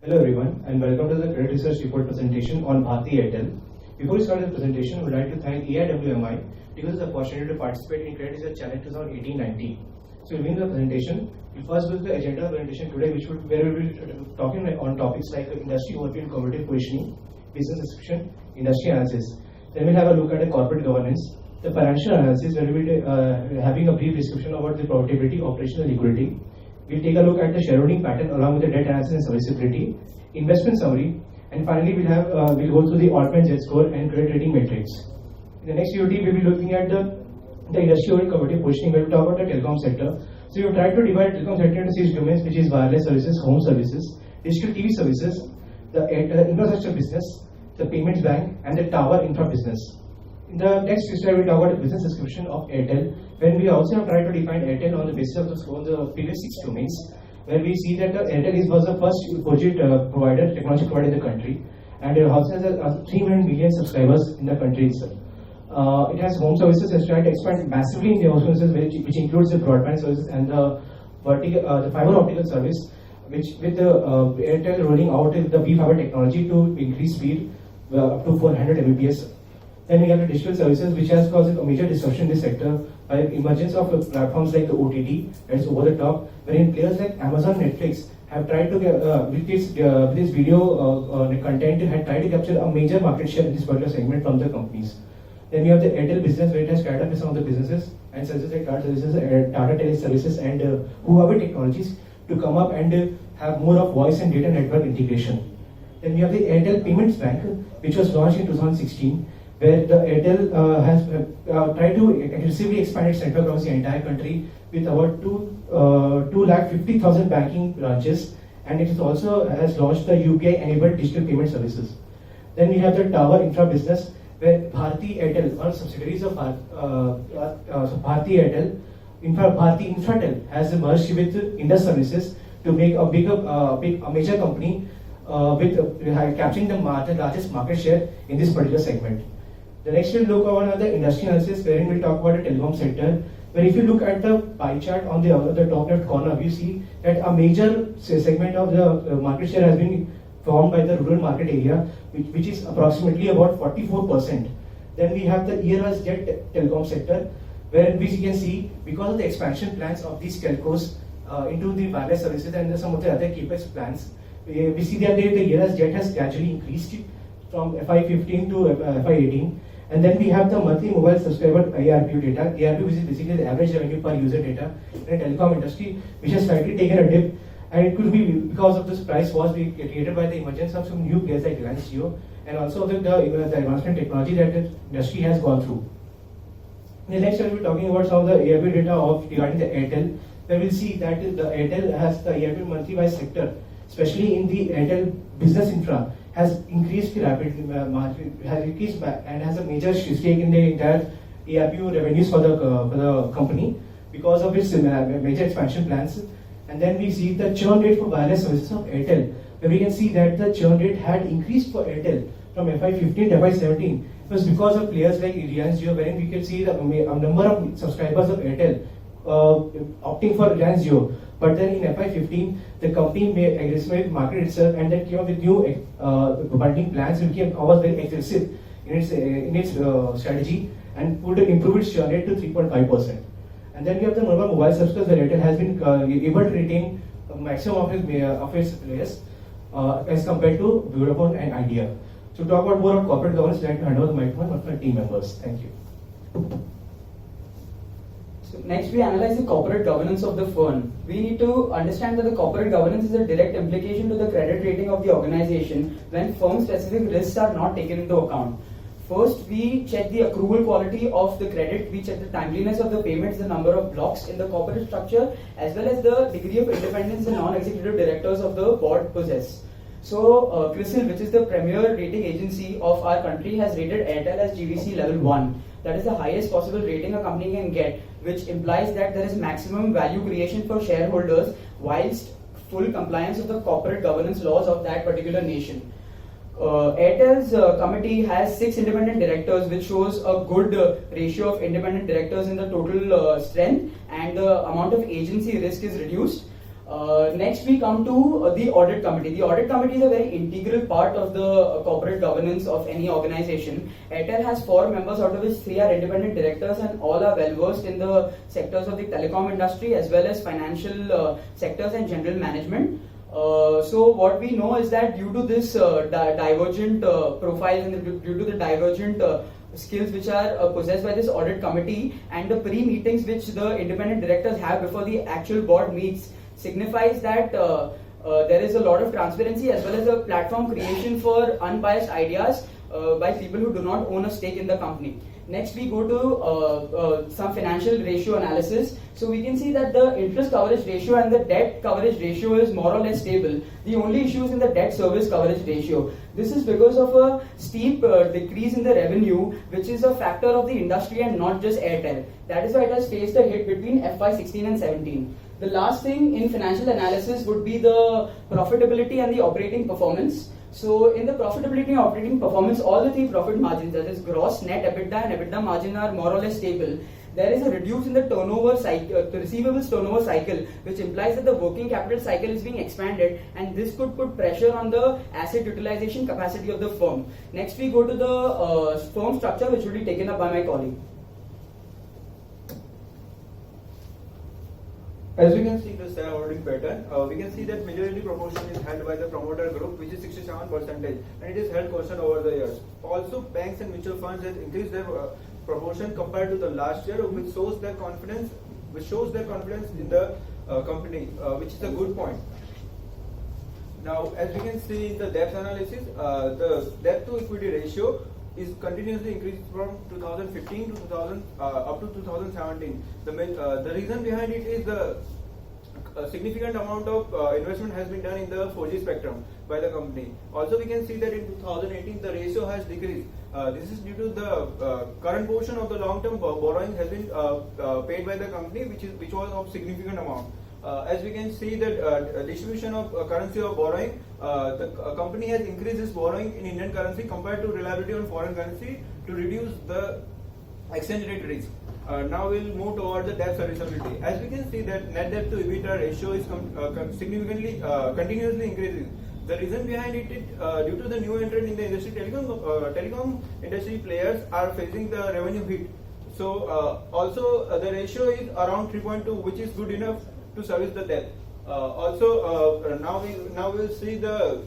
Hello everyone and welcome to the Credit Research Report presentation on Bharti Airtel. Before we start the presentation, I would like to thank AIWMI because of the opportunity to participate in Credit Research Challenge 2018-19. So we'll begin the presentation. We'll first look at the agenda of the presentation today, where we will be talking on topics like industry overview and competitive positioning, business description, industry analysis. Then we'll have a look at the corporate governance, the financial analysis, where we will be having a brief description about the profitability, operational liquidity. We'll take a look at the shareholding pattern along with the debt analysis and serviceability, investment summary, and finally we'll go through the Altman Z score and credit rating metrics. In the next UT, we'll be looking at the industry overview competitive positioning, where we talk about the telecom sector. So we've tried to divide telecom sector into 6 domains, which is wireless services, home services, digital TV services, the infrastructure business, the payments bank, and the tower infra business. In the next slide, we'll talk about the business description of Airtel, when we also have tried to define Airtel on the basis of the previous 6 domains, where we see that Airtel was the first 4G technology provider in the country, and it also has 300 million subscribers in the country itself. It has home services, has tried to expand massively in the home services, which includes the broadband services and the fiber optical service, which with the Airtel rolling out the B-fiber technology to increase speed up to 400 Mbps. Then we have the digital services, which has caused a major disruption in this sector by emergence of platforms like the OTT, that is over the top, wherein players like Amazon, Netflix have tried to with this video content had tried to capture a major market share in this particular segment from the companies. Then we have the Airtel business, where it has tied up with some of the businesses and services like card services, Tata Tele services, and Huawei technologies to come up and have more of voice and data network integration. Then we have the Airtel Payments Bank, which was launched in 2016. Where the Airtel has tried to aggressively expand its network across the entire country with about 250,000 banking branches, and it also has launched the UPI-enabled digital payment services. Then we have the tower infra business, where Bharti Airtel, or subsidiaries of Bharti Airtel, Bharti Infratel has merged with Indus Services to make a major company with capturing the largest market share in this particular segment. The next we'll look over the industry analysis, wherein we'll talk about the telecom sector. Where if you look at the pie chart on the top left corner, you see that a major segment of the market share has been formed by the rural market area, which is approximately about 44%. Then we have the ERS jet telecom sector, where we can see because of the expansion plans of these telcos into the wireless services and some of the other capex plans, we see that the ERS jet has gradually increased from FY15 to FY18. And then we have the monthly mobile subscriber ARPU data. ARPU is basically the average revenue per user data in the telecom industry, which has slightly taken a dip, and it could be because of this price wars being created by the emergence of some new players like Reliance Jio, and also the advancement technology that the industry has gone through. In the next, we'll be talking about some of the ARPU data regarding the Airtel, where we'll see that the Airtel has the ARPU monthly by sector, especially in the Airtel business infra, has increased rapidly, and has a major stake in the entire ARPU revenues for the company because of its major expansion plans. And then we see the churn rate for wireless services of Airtel, where we can see that the churn rate had increased for Airtel from FY15 to FY17. It was because of players like Reliance Jio, wherein we can see the number of subscribers of Airtel opting for Reliance Jio. But then in FY15, the company may aggressively market itself and then came up with new bundling plans, and was very aggressive in its strategy and would improve its churn rate to 3.5%. And then we have the number of mobile subscribers where Airtel has been able to retain a maximum of its players as compared to Vodafone and Idea. To talk about more of corporate governance, I'd like to hand over the microphone to one of my team members. Thank you. So next, we analyze the corporate governance of the firm. We need to understand that the corporate governance is a direct implication to the credit rating of the organization when firm-specific risks are not taken into account. First, we check the accrual quality of the credit, we check the timeliness of the payments, the number of blocks in the corporate structure, as well as the degree of independence the non-executive directors of the board possess. So, CRISIL, which is the premier rating agency of our country, has rated Airtel as GVC level 1. That is the highest possible rating a company can get, which implies that there is maximum value creation for shareholders whilst full compliance of the corporate governance laws of that particular nation. Airtel's committee has 6 independent directors, which shows a good ratio of independent directors in the total strength, and the amount of agency risk is reduced. Next, we come to the audit committee. The audit committee is a very integral part of the corporate governance of any organization. Airtel has 4 members, out of which 3 are independent directors, and all are well versed in the sectors of the telecom industry as well as financial sectors and general management. So what we know is that due to this divergent profiles and due to the divergent skills which are possessed by this audit committee, and the pre-meetings which the independent directors have before the actual board meets, signifies that there is a lot of transparency as well as a platform creation for unbiased ideas by people who do not own a stake in the company. Next, we go to some financial ratio analysis. So we can see that the interest coverage ratio and the debt coverage ratio is more or less stable. The only issue is in the debt service coverage ratio. This is because of a steep decrease in the revenue, which is a factor of the industry and not just Airtel. That is why it has faced a hit between FY16 and 17. The last thing in financial analysis would be the profitability and the operating performance. So in the profitability and operating performance, all the 3 profit margins, that is gross, net, EBITDA and EBITDA margin, are more or less stable. There is a reduce in the turnover cycle, the receivables turnover cycle, which implies that the working capital cycle is being expanded, and this could put pressure on the asset utilization capacity of the firm. Next, we go to the firm structure, which will be taken up by my colleague. As we can see the shareholding pattern, we can see that majority proportion is held by the promoter group, which is 67%, and it is held constant over the years. Also, banks and mutual funds have increased their proportion compared to the last year, which shows their confidence in the company, which is a good point. Now, as we can see in the debt analysis, the debt to equity ratio is continuously increased from 2015 to up to 2017. The reason behind it is the significant amount of investment has been done in the 4G spectrum by the company. Also, we can see that in 2018 the ratio has decreased. This is due to the current portion of the long-term borrowing has been paid by the company, which was of significant amount. As we can see that distribution of currency of borrowing, the company has increased its borrowing in Indian currency compared to reliability on foreign currency to reduce the exchange rate risk. Now we'll move toward the debt serviceability. As we can see that net debt to EBITDA ratio is significantly continuously increasing. The reason behind it is due to the new entrant in the industry, telecom industry players are facing the revenue hit. So also the ratio is around 3.2, which is good enough to service the debt. Now we'll see the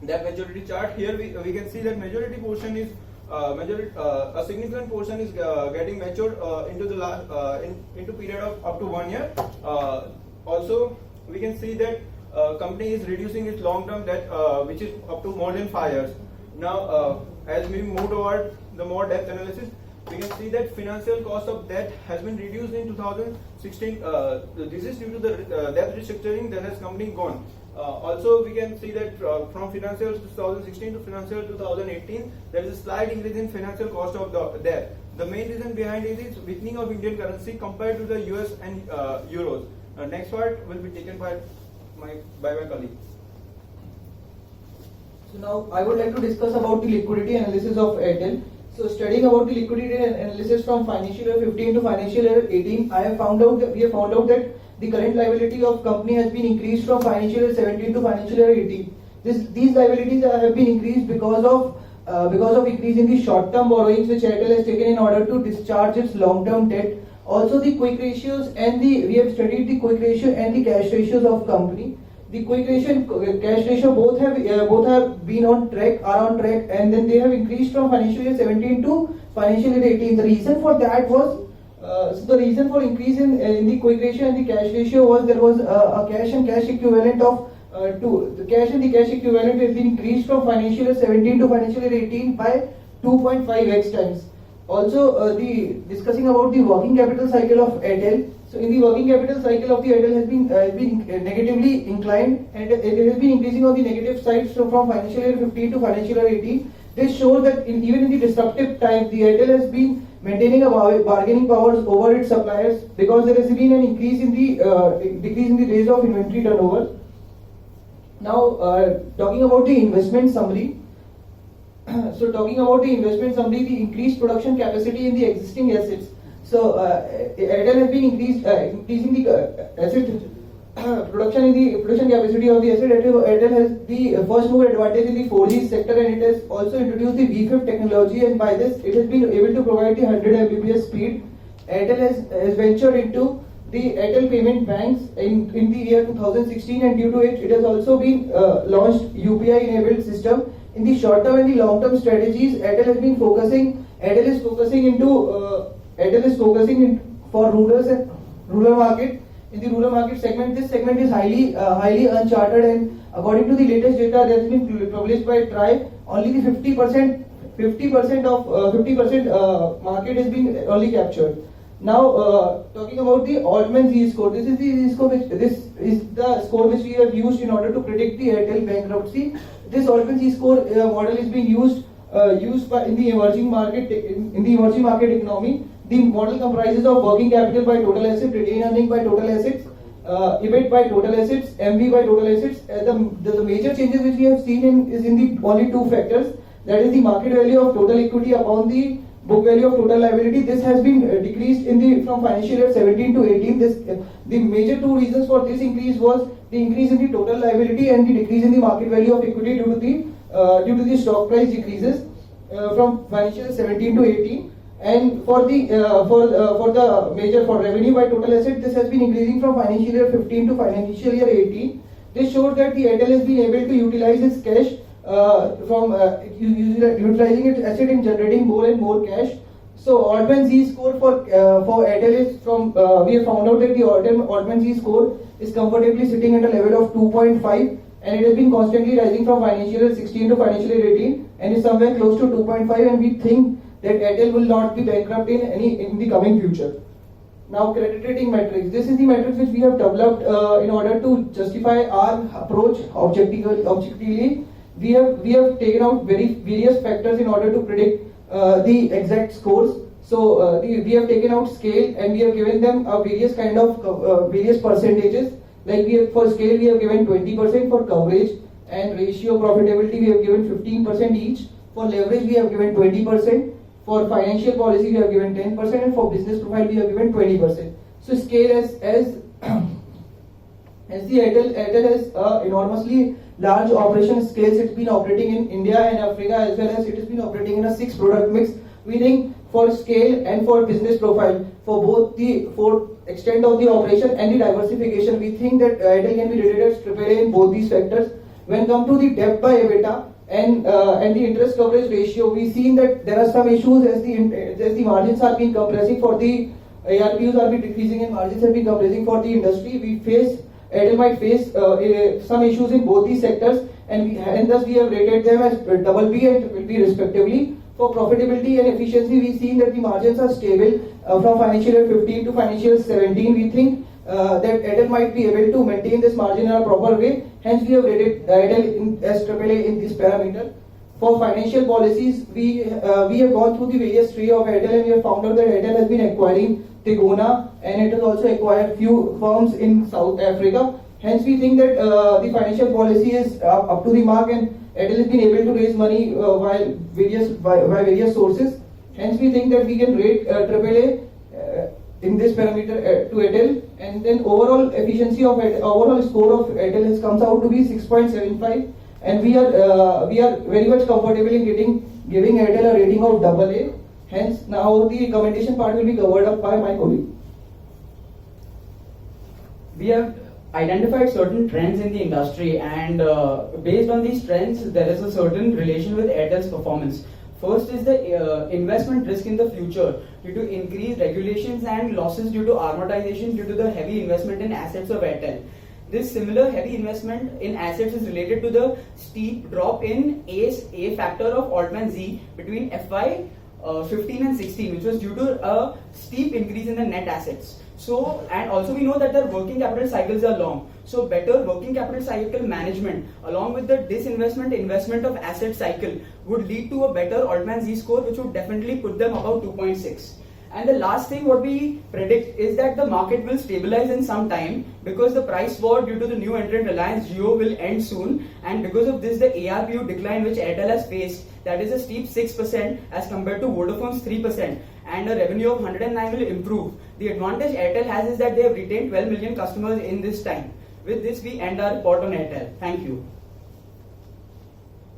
debt maturity chart. Here we can see that majority portion is a significant portion is getting matured into the into period of up to 1 year. Also, we can see that company is reducing its long-term debt, which is up to more than 5 years. Now, as we move toward the more depth analysis, we can see that financial cost of debt has been reduced in 2016. This is due to the debt restructuring that has company gone. Also, we can see that from financial 2016 to financial 2018, there is a slight increase in financial cost of the debt. The main reason behind it is weakening of Indian currency compared to the US and euros. Next part will be taken by my colleague. So now I would like to discuss about the liquidity analysis of Airtel. So studying about the liquidity analysis from financial year 15 to financial year 18, we have found out that the current liability of company has been increased from financial year 17 to financial year 18. These liabilities have been increased because of increase in the short-term borrowings which Airtel has taken in order to discharge its long-term debt. Also, the quick ratios we have studied the quick ratio and the cash ratios of company. The quick ratio and cash ratio both have been on track, and then they have increased from financial year 17 to financial year 18. The reason for that was the reason for increase in the quick ratio and the cash ratio was there was a cash and cash equivalent of the cash and the cash equivalent has been increased from financial year 17 to financial year 18 by 2.5x times. Also, discussing about the working capital cycle of Airtel. So, in the working capital cycle of the Airtel has been negatively inclined, and it has been increasing on the negative side. So, from financial year 15 to financial year 18, this shows that even in the disruptive times, the Airtel has been maintaining a bargaining powers over its suppliers because there has been an increase in the decrease in the days of inventory turnover. Now, talking about the investment summary. So, talking about the investment summary, the increased production capacity in the existing assets. So, Airtel has been increasing the production capacity of the asset, Airtel has the first mover advantage in the 4G sector, and it has also introduced the V5 technology, and by this it has been able to provide the 100 Mbps speed. Airtel has ventured into the Airtel payment banks in the year 2016, and due to it has also been launched UPI enabled system. In the short term and the long term strategies, Airtel is focusing in for rural market. In the rural market segment, this segment is highly uncharted, and according to the latest data that has been published by TRI, only the 50% market has been only captured. Now, talking about the Altman Z score, this is the score which we have used in order to predict the Airtel bankruptcy. This Altman Z score model is being used in the emerging market economy. The model comprises of working capital by total assets, retained earning by total assets, EBIT by total assets, MV by total assets. The major changes which we have seen is in the only two factors, that is the market value of total equity upon the book value of total liability. This has been decreased from financial year 17 to 18. The major two reasons for this increase was the increase in the total liability and the decrease in the market value of equity due to the stock price decreases from financial year 17 to 18. And for revenue by total asset, this has been increasing from financial year 15 to financial year 18. This shows that the Airtel has been able to utilize its cash utilizing its asset in generating more and more cash. So Altman Z score for Airtel is we have found out that the Altman Z score is comfortably sitting at a level of 2.5, and it has been constantly rising from financial year 16 to financial year 18, and is somewhere close to 2.5, and we think that Airtel will not be bankrupt in the coming future. Now, credit rating metrics. This is the metrics which we have developed in order to justify our approach objectively. We have taken out various factors in order to predict the exact scores. So we have taken out scale, and we have given them various percentages. Like for scale we have given 20%, for coverage and ratio profitability we have given 15% each. For leverage we have given 20%. For financial policy we have given 10%, and for business profile we have given 20%. So scale as the Airtel has enormously large operation scales. It's been operating in India and Africa, as well as it has been operating in a 6 product mix. We think for scale and for business profile, for extent of the operation and the diversification, we think that Airtel can be rated as AAA in both these factors. When come to the debt by EBITDA and the interest coverage ratio, we've seen that there are some issues as the margins are being compressing for the ARPUs are being decreasing and margins have been compressing for the industry. Airtel might face some issues in both these sectors, and thus we have rated them as BB and BB respectively. For profitability and efficiency, we've seen that the margins are stable from financial year 15 to financial year 17. We think that Airtel might be able to maintain this margin in a proper way. Hence, we have rated Airtel as AAA in this parameter. For financial policies, we have gone through the various tree of Airtel, and we have found out that Airtel has been acquiring Tigona, and it has also acquired few firms in South Africa. Hence, we think that the financial policy is up to the mark, and Airtel has been able to raise money by various sources. Hence, we think that we can rate AAA in this parameter to Airtel, and then overall efficiency of overall score of Airtel comes out to be 6.75, and we are very much comfortable in giving Airtel a rating of AA. Hence, now the commendation part will be covered up by my colleague. We have identified certain trends in the industry, and based on these trends, there is a certain relation with Airtel's performance. First is the investment risk in the future due to increased regulations and losses due to amortization due to the heavy investment in assets of Airtel. This similar heavy investment in assets is related to the steep drop in A factor of Altman Z between FY 15 and 16, which was due to a steep increase in the net assets. So, and also we know that their working capital cycles are long. So better working capital cycle management along with the disinvestment investment of asset cycle would lead to a better Altman Z score, which would definitely put them about 2.6. And the last thing what we predict is that the market will stabilize in some time because the price war due to the new entrant Reliance Jio will end soon, and because of this the ARPU decline which Airtel has faced, that is a steep 6% as compared to Vodafone's 3%, and a revenue of 109 will improve. The advantage Airtel has is that they have retained 12 million customers in this time. With this, we end our report on Airtel. Thank you.